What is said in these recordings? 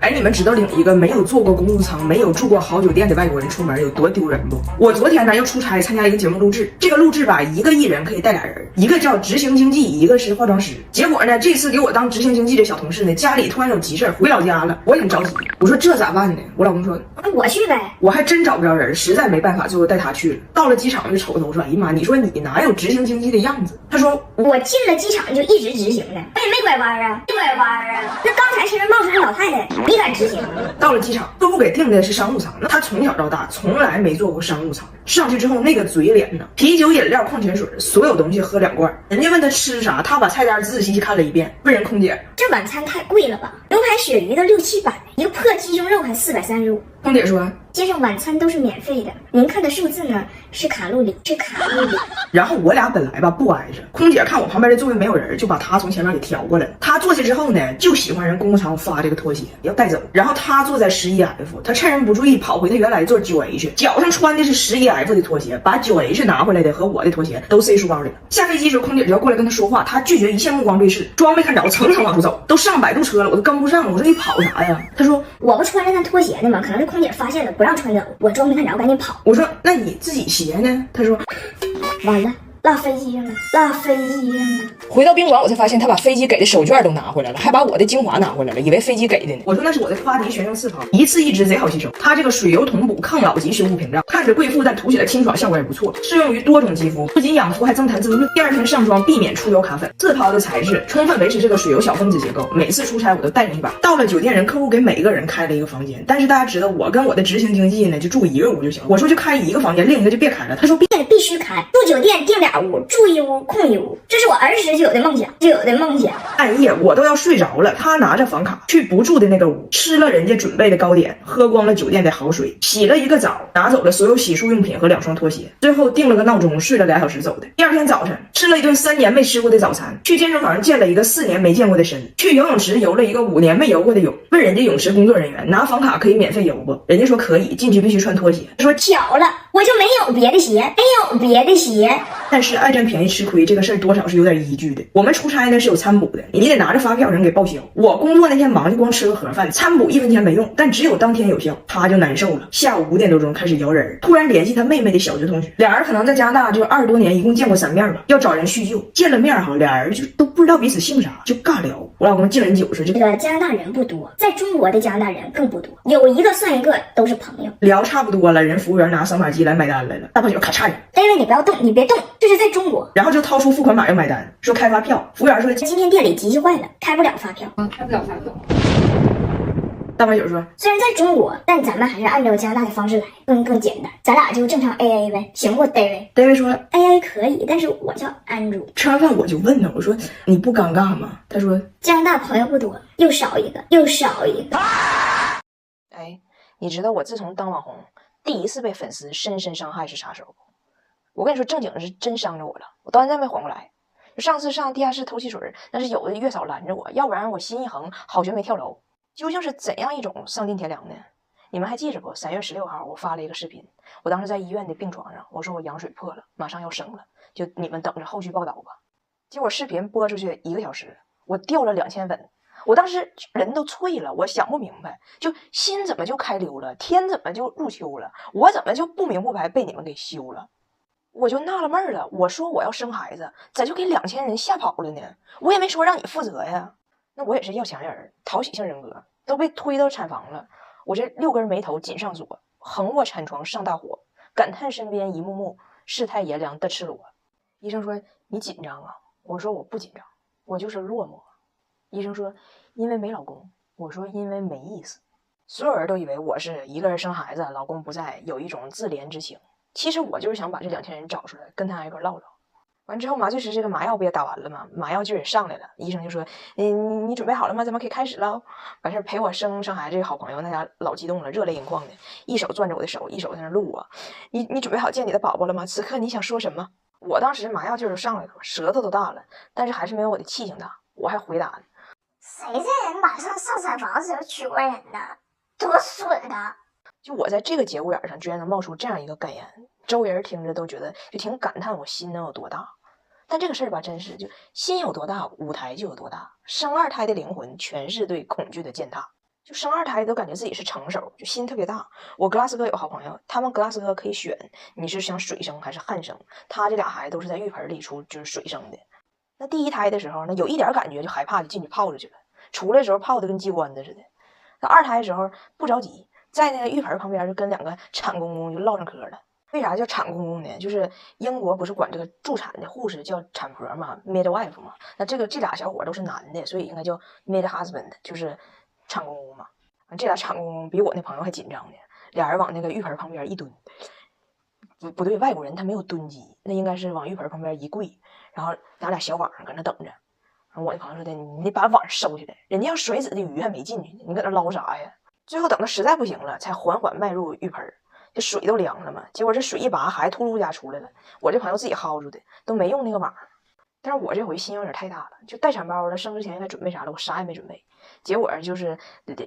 哎，你们知道领一个没有坐过公务舱、没有住过好酒店的外国人出门有多丢人不？我昨天呢又出差参加一个节目录制，这个录制吧，一个艺人可以带俩人，一个叫执行经济，一个是化妆师。结果呢，这次给我当执行经济的小同事呢，家里突然有急事回老家了，我也很着急。我说这咋办呢？我老公说我去呗。我还真找不着人，实在没办法，最后带他去了。到了机场就瞅他，我说哎呀妈，你说你哪有执行经济的样子？他说我进了机场就一直执行了，我也没拐弯啊，没拐弯啊。那刚才身上冒出个老太太，你敢执行？到了机场，客户给订的是商务舱，那他从小到大从来没坐过商务舱。上去之后，那个嘴脸呢，啤酒、饮料、矿泉水，所有东西喝2罐。人家问他吃啥，他把菜单仔仔细细看了一遍，问人空姐：“这晚餐太贵了吧？牛排、鳕鱼都600-700，一个破鸡胸肉还435。”空姐说：“街上晚餐都是免费的，您看的数字呢是卡路里，是卡路里。”然后我俩本来吧不挨着，空姐看我旁边的座位没有人，就把他从前面给调过来了。他坐下之后呢，就喜欢人公务舱发这个拖鞋要带走。然后他坐在11F，他趁人不注意跑回他原来座9H，脚上穿的是11F的拖鞋，把9H 拿回来的和我的拖鞋都塞书包里了。下飞机的时候，空姐就要过来跟他说话，他拒绝，一切目光对视，装没看着，蹭蹭往出走，都上摆渡车了，我都跟不上。我说你跑啥呀？他说我不穿着那拖鞋呢吗？可能是空姐发现了不让穿走，我装没看着，赶紧跑。我说那你自己鞋呢？他说完了。落飞机上了，落飞机上了。回到宾馆，我才发现他把飞机给的手绢都拿回来了，还把我的精华拿回来了，以为飞机给的呢。我说那是我的夸迪全用4泡，一次1支，贼好吸收。它这个水油同补抗老级修复屏障，看着贵妇，但涂起来清爽，效果也不错，适用于多种肌肤，不仅养肤还增弹滋润。第2天上妆，避免出油卡粉。4泡的材质充分维持这个水油小分子结构，每次出差我都带上一把。到了酒店，人客户给每一个人开了一个房间，但是大家知道我跟我的执行经济呢，就住一个屋就行。我说就开一个房间，另一个就别开了。他说必须开，住酒店订2屋，住1屋空1屋，这是我儿时就有的梦想，半夜我都要睡着了，他拿着房卡去不住的那个屋，吃了人家准备的糕点，喝光了酒店的好水，洗了一个澡，拿走了所有洗漱用品和2双拖鞋，最后定了个闹钟，睡了2小时走的。第2天早晨吃了一顿3年没吃过的早餐，去健身房见了一个4年没见过的身，去游泳池游了一个5年没游过的泳，问人家泳池工作人员拿房卡可以免费游不？人家说可以，进去必须穿拖鞋。说巧了，我就没有别的鞋，但是爱占便宜吃亏这个事儿多少是有点依据的。我们出差呢是有餐补的，你得拿着发票人给报销。我工作那天忙就光吃个盒饭，餐补1分钱没用，但只有当天有效。他就难受了，下午5点多钟开始摇人，突然联系他妹妹的小学同学，俩人可能在加拿大就20多年，一共见过3面吧，要找人叙旧。见了面哈，俩人就都不知道彼此姓啥，就尬聊。我老公敬人酒说这个加拿大人不多，在中国的加拿大人更不多，有一个算一个都是朋友。聊差不多了，人服务员拿扫码机来买单来了，大胖姐咔嚓人，David你不要动，你别动，这是在中国。然后就掏出付款码要买单，说开发票。服务员说今天店里机器坏了，开不了发票。开不了发票。大胖姐说虽然在中国，但咱们还是按照加拿大的方式来，更简单，咱俩就正常 AA 呗，行不 David 说 AA 可以，但是我叫 Andrew。吃完饭我就问他，我说你不尴尬吗？他说加拿大朋友不多，又少一个。哎，你知道我自从当网红第一次被粉丝深深伤害是啥时候？我跟你说，正经是真伤着我了，我到现在没缓过来。上次上地下室偷汽水，那是有的月嫂拦着我，要不然我心一横，好学没跳楼。究竟是怎样一种丧尽天良呢？你们还记着不？3月16号我发了一个视频，我当时在医院的病床上，我说我羊水破了，马上要生了，就你们等着后续报道吧。结果视频播出去1个小时，我掉了2000粉，我当时人都脆了，我想不明白，就心怎么就开溜了，天怎么就入秋了，我怎么就不明不白被你们给休了？我就纳了闷了，我说我要生孩子，咋就给2000人吓跑了呢？我也没说让你负责呀。那我也是要强人，讨喜性人格，都被推到产房了，我这6根眉头紧上锁，横卧产床上大火，感叹身边一幕幕世态炎凉的赤裸。医生说你紧张啊？我说我不紧张，我就是落寞。医生说因为没老公，我说因为没意思。所有人都以为我是一个人生孩子，老公不在，有一种自怜之情。其实我就是想把这2000人找出来，跟他挨个唠唠。完之后麻醉师这个麻药不也打完了吗？麻药劲也上来了，医生就说你准备好了吗？咱们可以开始了。完事陪我生孩子这个好朋友那家老激动了，热泪盈眶的，一手攥着我的手，一手在那录我。你准备好见你的宝宝了吗？此刻你想说什么？我当时麻药劲就上来了，舌头都大了，但是还是没有我的气性大。我还回答呢，谁这人马上上产房时候取过人呢？多损啊！就我在这个节骨眼上居然能冒出这样一个感言，周围人听着都觉得就挺感叹我心能有多大。但这个事儿吧，真是就心有多大，舞台就有多大。生2胎的灵魂全是对恐惧的践踏。就生二胎都感觉自己是成手，就心特别大。我格拉斯哥有好朋友，他们格拉斯哥可以选你是想水生还是旱生，他这俩孩子都是在浴盆里出，就是水生的。那第一胎的时候呢，有一点感觉就害怕，就进去泡着去了，出来的时候泡的跟鸡冠子似的。那二胎的时候不着急，在那个浴盆旁边就跟两个产公公就唠上嗑了。为啥叫产公公呢？就是英国不是管这个助产的护士叫产婆嘛 midwife 嘛，那这俩小伙都是男的，所以应该叫 mid husband， 就是产公公嘛。这俩产公公比我那朋友还紧张呢，俩人往那个浴盆旁边一蹲，不对，外国人他没有蹲机，那应该是往浴盆旁边一跪，然后拿俩小网搁那等着。然后我那朋友说的，你得把网收起来，人家要甩子的鱼还没进去呢，你搁那捞啥呀？最后等到实在不行了，才缓缓迈入浴盆，这水都凉了嘛。结果这水一拔，孩子秃噜家出来了。我这朋友自己薅住的，都没用那个网。但是我这回心有点太大了，就待产包了，生之前应该准备啥了，我啥也没准备。结果就是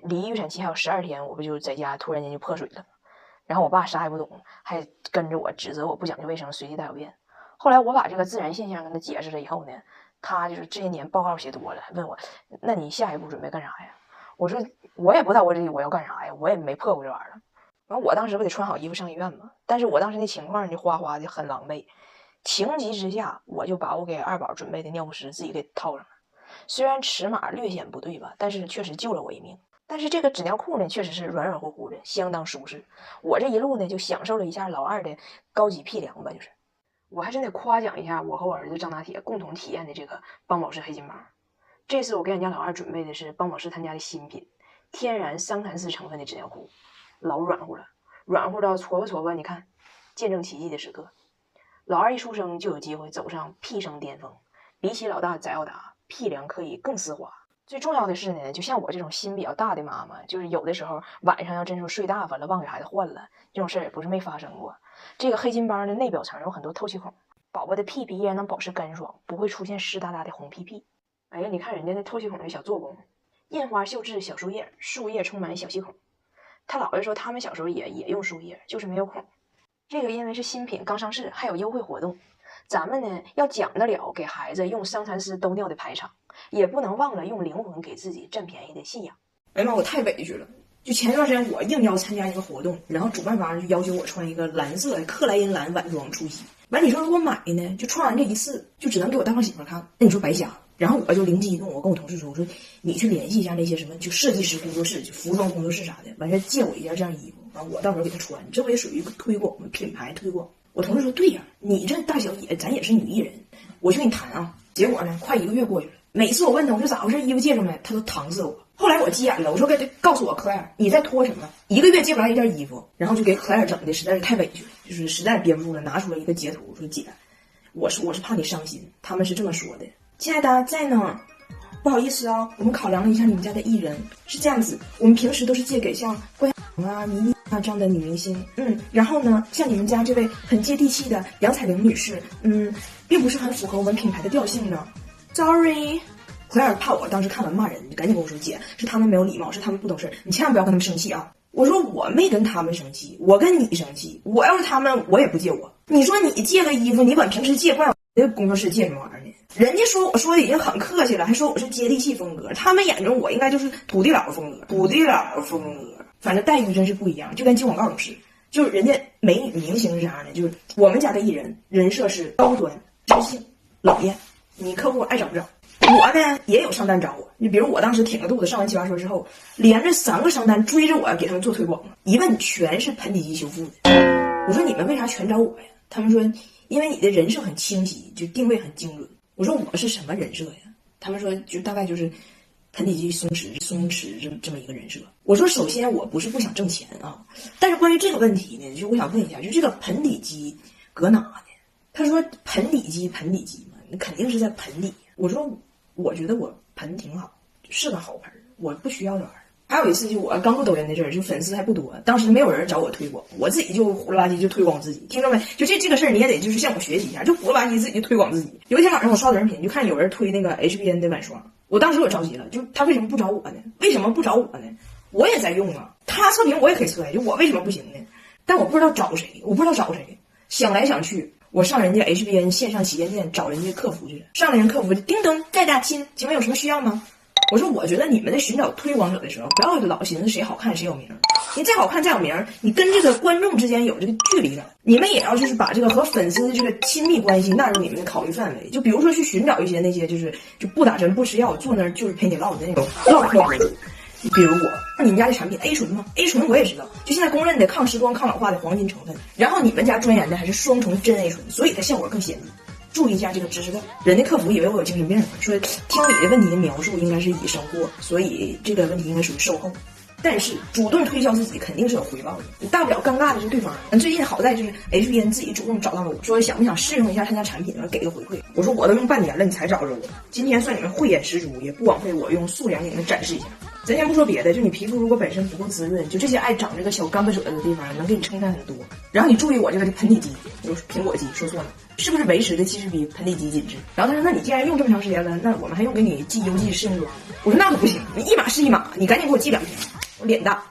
离预产期还有12天，我不就在家突然间就破水了。然后我爸啥也不懂，还跟着我指责我不讲究卫生，随地大小便。后来我把这个自然现象跟他解释了以后呢，他就是这些年报告写多了，问我那你下一步准备干啥呀？我说我也不知道我要干啥呀，我也没破过这玩意儿。然后我当时不得穿好衣服上医院吗？但是我当时那情况就哗哗的很狼狈，情急之下我就把我给二宝准备的尿不湿自己给套上了。虽然尺码略显不对吧，但是确实救了我一命。但是这个纸尿裤呢，确实是软软乎乎的，相当舒适。我这一路呢就享受了一下老二的高级屁粮吧，就是。我还真得夸奖一下我和我儿子张大铁共同体验的这个邦宝适黑金帮。这次我给俺家老二准备的是邦宝适他家的新品，天然桑蚕丝成分的纸尿裤，老软乎了，软乎到搓吧搓吧，你看，见证奇迹的时刻。老二一出生就有机会走上屁生巅峰，比起老大翟耀达，屁粮可以更丝滑。最重要的是呢，就像我这种心比较大的妈妈，就是有的时候晚上要真说睡大发了，忘给孩子换了，这种事儿也不是没发生过。这个黑金帮的内表层有很多透气孔，宝宝的屁屁依然能保持干爽，不会出现湿哒哒的红屁屁。哎呀，你看人家那透气孔的小做工，印花绣制小树叶，树叶充满小细孔。他姥爷说他们小时候也用树叶，就是没有孔。这个因为是新品刚上市，还有优惠活动，咱们呢要讲得了给孩子用桑蚕丝兜尿的排场，也不能忘了用灵魂给自己占便宜的信仰。哎呀妈，我太委屈了！就前一段时间我硬要参加一个活动，然后主办方就要求我穿一个蓝色的克莱因蓝晚装出席。完你说如果买呢，就穿完这一次就只能给我当个媳妇看，那你说白瞎。然后我就灵机一动，我跟我同事说，我说你去联系一下那些什么就设计师工作室、就服装工作室啥的，完事借我一件这样衣服，完我到时候给他穿，这不也属于推广吗？品牌推广。我同事说对呀，你这大小也咱也是女艺人，我去跟你谈啊。结果呢，快1个月过去了，每次我问他我说咋回事，衣服借着没，他都搪塞我。后来我急眼了，我说告诉我克莱尔，你在拖什么？1个月借不来一件衣服，然后就给克莱尔整的实在是太委屈了，就是实在憋不住了，拿出了一个截图说姐，我是怕你伤心，他们是这么说的。亲爱的，在呢。不好意思啊，我们考量了一下你们家的艺人，是这样子，我们平时都是借给像关晓彤啊、倪妮啊这样的女明星，然后呢，像你们家这位很接地气的杨采玲女士，并不是很符合我们品牌的调性呢。Sorry， 克莱尔怕我当时看完骂人，就赶紧跟我说，姐，是他们没有礼貌，是他们不懂事，你千万不要跟他们生气啊。我说我没跟他们生气，我跟你生气，我要是他们，我也不借我。你说你借个衣服，你管平时借，管我工作室借什么玩意儿呢？人家说我说的已经很客气了，还说我是接地气风格，他们眼中我应该就是土地佬风格，反正待遇真是不一样，就跟接广告都是，就是人家美女明星是啥呢？就是我们家的艺人人设是高端、知性、冷艳，你客户爱整不整。我呢也有商单找我，你比如我当时挺个肚子上完奇葩说之后，连着3个商单追着我给他们做推广了，一问全是盆底肌修复的。我说你们为啥全找我呀？他们说因为你的人设很清晰，就定位很精准。我说我是什么人设呀？他们说就大概就是盆底肌松弛这么一个人设。我说首先我不是不想挣钱啊，但是关于这个问题呢，就我想问一下，就这个盆底肌搁哪呢？他说盆底肌嘛，你肯定是在盆底。我说我觉得我盆挺好，是个好盆，我不需要这玩意儿。还有一次就我刚入抖音的阵儿，就粉丝还不多，当时没有人找我推广，我自己就胡了吧唧就推广自己，听着没？就这个事儿你也得就是向我学习一下，就胡了吧唧自己就推广自己。有一天晚上我刷短视频，就看有人推那个 HBN 的晚霜，我当时我着急了，就他为什么不找我呢？我也在用啊，他测评我也可以测，就我为什么不行呢？但我不知道找谁，想来想去，我上人家 HBN 线上旗舰店找人家客服去了，上了人客服叮咚在打亲，请问有什么需要吗？我说我觉得你们在寻找推广者的时候，不要老寻思谁好看谁有名，你再好看再有名，你跟这个观众之间有这个距离感，你们也要就是把这个和粉丝的这个亲密关系纳入你们的考虑范围。就比如说去寻找一些那些就不打针不吃药坐那儿就是陪你唠的那种唠嗑博主。比如你们家的产品 A 醇吗 ？A 醇我也知道，就现在公认的抗时光、抗老化的黄金成分。然后你们家专研的还是双重真 A 醇，所以它效果更显著。注意一下这个知识点。人家客服以为我有精神病，说听你的问题的描述应该是已生货，所以这个问题应该属于售后。但是主动推销自己肯定是有回报的，你大不了尴尬的是对方。最近好在就是 HBN 自己主动找到了我，说想不想试用一下他家产品，给个回馈。我说我都用半年了，你才找着我，今天算你们慧眼识珠，也不枉费我用素颜给你们展示一下。咱先不说别的，就你皮肤如果本身不够滋润，就这些爱长这个小干巴褶的地方能给你撑开很多。然后你注意我这个盆底肌，就是苹果肌，说错了，是不是维持的其实比盆底肌紧致？然后他说，那你既然用这么长时间了，那我们还用给你寄邮寄试用装。我说那可不行，你一码是一码，你赶紧给我寄2瓶，我脸大。